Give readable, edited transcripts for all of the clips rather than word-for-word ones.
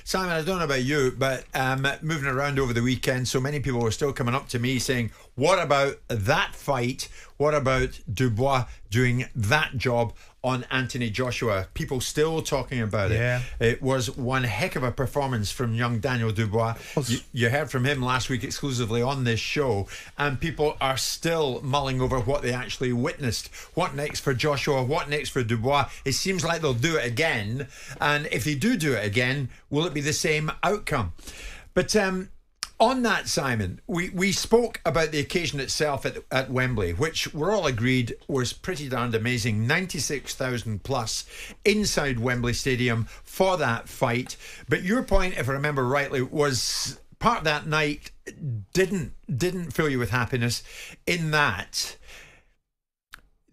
Simon, I don't know about you, but moving around over the weekend, so many people were still coming up to me saying, what about that fight? What about Dubois doing that job on Anthony Joshua? People still talking about it. It was one heck of a performance from young Daniel Dubois. You heard from him last week exclusively on this show, and people are still mulling over what they actually witnessed. What next for Joshua? What next for Dubois? It seems like they'll do it again, and if they do it again, will it be the same outcome? But on that, Simon, we spoke about the occasion itself at Wembley, which we're all agreed was pretty darned amazing. 96,000 plus inside Wembley Stadium for that fight. But your point, if I remember rightly, was part of that night didn't fill you with happiness in that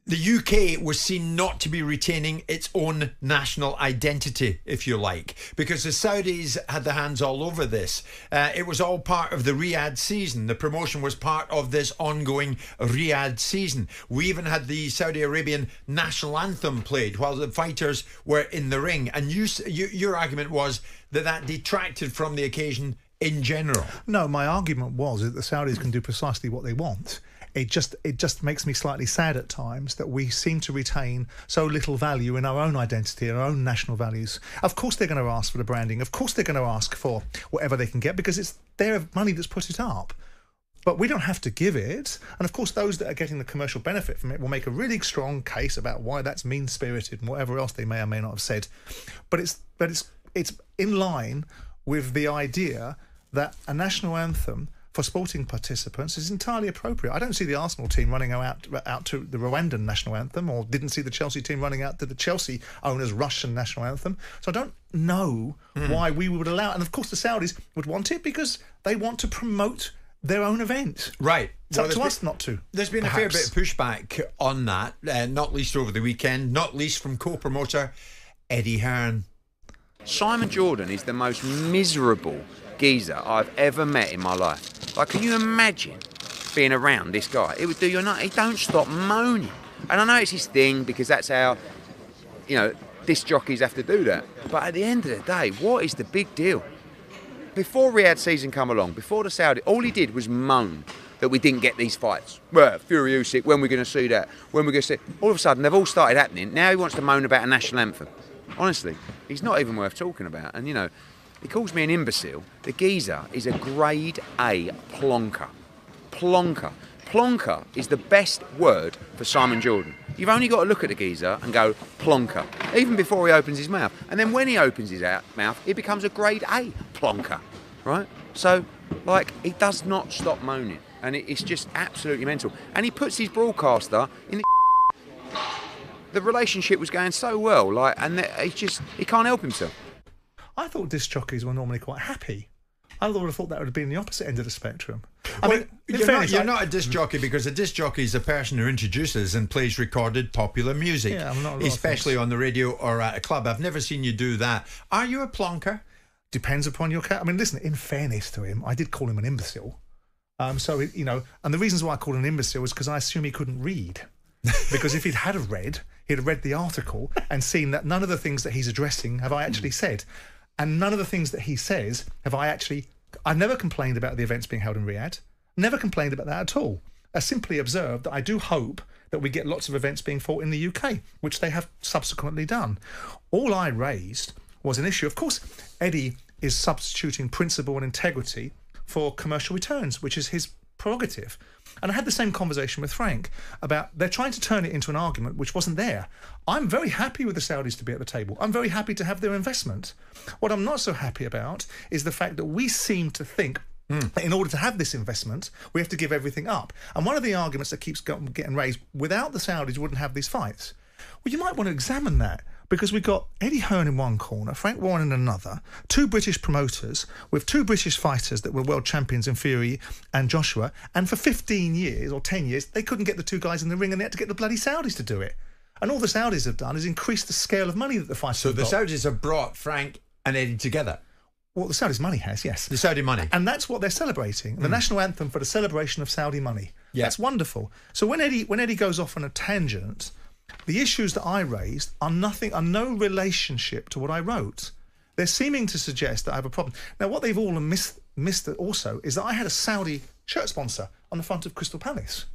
the UK was seen not to be retaining its own national identity, if you like, because the Saudis had their hands all over this. It was all part of the Riyadh season. The promotion was part of this ongoing Riyadh season. We even had the Saudi Arabian national anthem played while the fighters were in the ring. And your argument was that detracted from the occasion in general. No, my argument was that the Saudis can do precisely what they want. It just makes me slightly sad at times that we seem to retain so little value in our own identity and our own national values. Of course they're going to ask for the branding. Of course they're going to ask for whatever they can get because it's their money that's put it up. But we don't have to give it. And of course those that are getting the commercial benefit from it will make a really strong case about why that's mean-spirited and whatever else they may or may not have said. But it's in line with the idea that a national anthem for sporting participants is entirely appropriate. I don't see the Arsenal team running out to the Rwandan national anthem, or didn't see the Chelsea team running out to the Chelsea owners' Russian national anthem. So I don't know why we would allow it. And of course the Saudis would want it because they want to promote their own event. Right. It's up to us not to. There's been a fair bit of pushback on that, not least over the weekend, not least from co-promoter Eddie Hearn. Simon Jordan is the most miserable geezer I've ever met in my life. Like, can you imagine being around this guy? It would do your night. He don't stop moaning. And I know it's his thing because that's how, disc jockeys have to do that. But at the end of the day, what is the big deal? Before Riyadh season come along, before the Saudi, all he did was moan that we didn't get these fights. Well, Fury Usyk, when we're going to see that? When we're going to see? All of a sudden, they've all started happening. Now he wants to moan about a national anthem. Honestly, he's not even worth talking about. And, he calls me an imbecile. The geezer is a grade A plonker. Plonker. Plonker is the best word for Simon Jordan. You've only got to look at the geezer and go, plonker, even before he opens his mouth. And then when he opens his mouth, it becomes a grade A plonker, right? So, he does not stop moaning. And it's just absolutely mental. And he puts his broadcaster in the... The relationship was going so well, and he can't help himself. I thought disc jockeys were normally quite happy. I would have thought that would have been the opposite end of the spectrum. You're not a disc jockey because a disc jockey is a person who introduces and plays recorded popular music, especially on the radio or at a club. I've never seen you do that. Are you a plonker? Depends upon your cat. Listen, in fairness to him, I did call him an imbecile. And the reasons why I called him an imbecile was because I assume he couldn't read. Because if he'd read the article and seen that none of the things that he's addressing have I actually said. And none of the things that he says I've never complained about the events being held in Riyadh. Never complained about that at all. I simply observed that I do hope that we get lots of events being fought in the UK, which they have subsequently done. All I raised was an issue. Of course, Eddie is substituting principle and integrity for commercial returns, which is his prerogative. And I had the same conversation with Frank about they're trying to turn it into an argument which wasn't there. I'm very happy with the Saudis to be at the table. I'm very happy to have their investment. What I'm not so happy about is the fact that we seem to think that in order to have this investment, we have to give everything up. And one of the arguments that keeps getting raised, without the Saudis, wouldn't have these fights. Well, you might want to examine that, because we've got Eddie Hearn in one corner, Frank Warren in another, two British promoters with two British fighters that were world champions in Fury and Joshua, and for 15 years or 10 years, they couldn't get the two guys in the ring and they had to get the bloody Saudis to do it. And all the Saudis have done is increase the scale of money that the fighters have got. So the Saudis have brought Frank and Eddie together? Well, the Saudis' money has, yes. The Saudi money. And that's what they're celebrating. The national anthem for the celebration of Saudi money. Yeah. That's wonderful. So when Eddie goes off on a tangent, the issues that I raised are no relationship to what I wrote. they're seeming to suggest that I have a problem. Now, what they've all missed also is that I had a Saudi shirt sponsor on the front of Crystal Palace.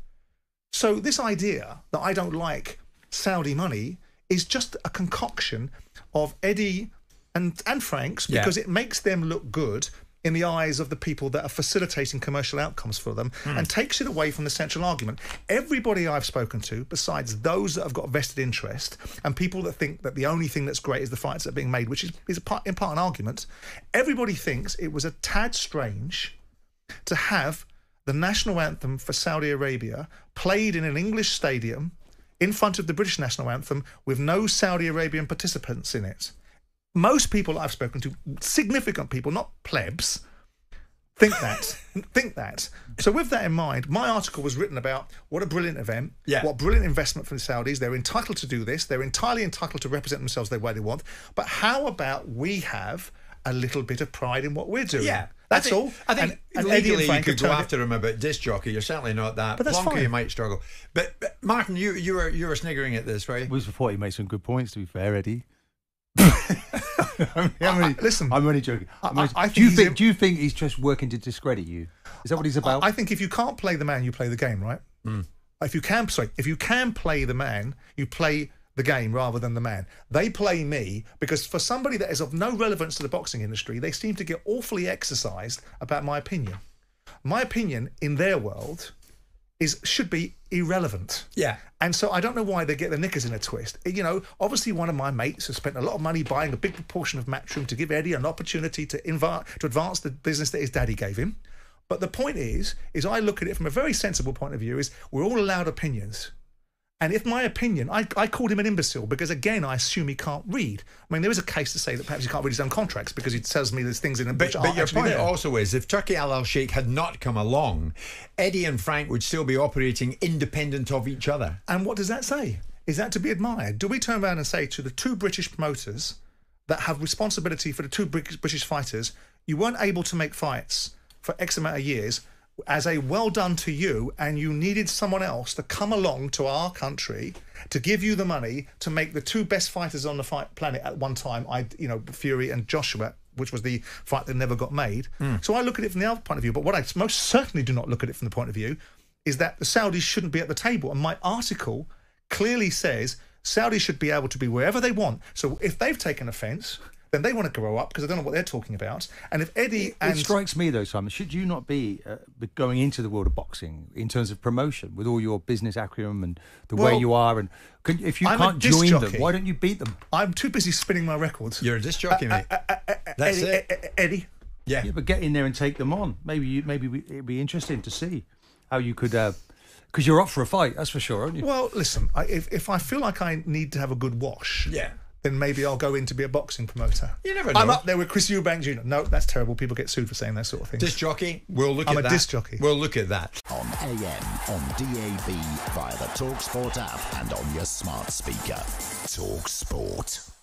So this idea that I don't like Saudi money is just a concoction of Eddie and Frank's, because it makes them look good in the eyes of the people that are facilitating commercial outcomes for them, and takes it away from the central argument. Everybody I've spoken to, besides those that have got a vested interest and people that think that the only thing that's great is the fights that are being made, which is in part an argument, everybody thinks it was a tad strange to have the national anthem for Saudi Arabia played in an English stadium in front of the British national anthem with no Saudi Arabian participants in it. Most people I've spoken to, significant people, not plebs, think that. So with that in mind, my article was written about what a brilliant event, what brilliant investment for the Saudis. They're entitled to do this. They're entirely entitled to represent themselves the way they want. But how about we have a little bit of pride in what we're doing? Yeah. That's all. I think and legally you could go after him about disc jockey. You're certainly not that. But that's Plonker, fine. you might struggle. But Martin, you were sniggering at this, right? I was before he made some good points, to be fair, Eddie. Listen, I'm only joking. Do you think he's just working to discredit you? Is that what he's about? I think if you can't play the man, you play the game, right? If you can play the man, you play the game rather than the man. They play me because for somebody that is of no relevance to the boxing industry, they seem to get awfully exercised about my opinion. My opinion in their world should be irrelevant. Yeah. And so I don't know why they get their knickers in a twist. You know, obviously one of my mates has spent a lot of money buying a big proportion of Matchroom to give Eddie an opportunity to advance the business that his daddy gave him. But the point is I look at it from a very sensible point of view, is we're all allowed opinions. And if my opinion, I called him an imbecile because, again, I assume he can't read. I mean, there is a case to say that perhaps he can't read his own contracts because he tells me there's things in them which aren't But your actually point there. also is, if Turki Al Sheikh had not come along, Eddie and Frank would still be operating independent of each other. And what does that say? Is that to be admired? Do we turn around and say to the two British promoters that have responsibility for the two British fighters, you weren't able to make fights for X amount of years, as a well done to you, and you needed someone else to come along to our country to give you the money to make the two best fighters on the planet at one time, Fury and Joshua, which was the fight that never got made. So I look at it from the other point of view. But what I most certainly do not look at it from the point of view is that the Saudis shouldn't be at the table. And my article clearly says Saudis should be able to be wherever they want. So if they've taken offence, then they want to grow up because I don't know what they're talking about. And if Eddie It strikes me, though, Simon, should you not be going into the world of boxing in terms of promotion with all your business acumen and the way you are? And if you can't join them, why don't you beat them? I'm too busy spinning my records. You're a disc jockey, mate. That's it. Eddie. Yeah, but get in there and take them on. Maybe it'd be interesting to see how you could... because you're up for a fight, that's for sure, aren't you? Well, listen, if I feel like I need to have a good wash... then maybe I'll go in to be a boxing promoter. You never know. I'm up there with Chris Eubank Jr. No, that's terrible. People get sued for saying that sort of thing. Disc jockey, we'll look at that. I'm a disc jockey. We'll look at that. On AM, on DAB, via the talkSPORT app and on your smart speaker. talkSPORT.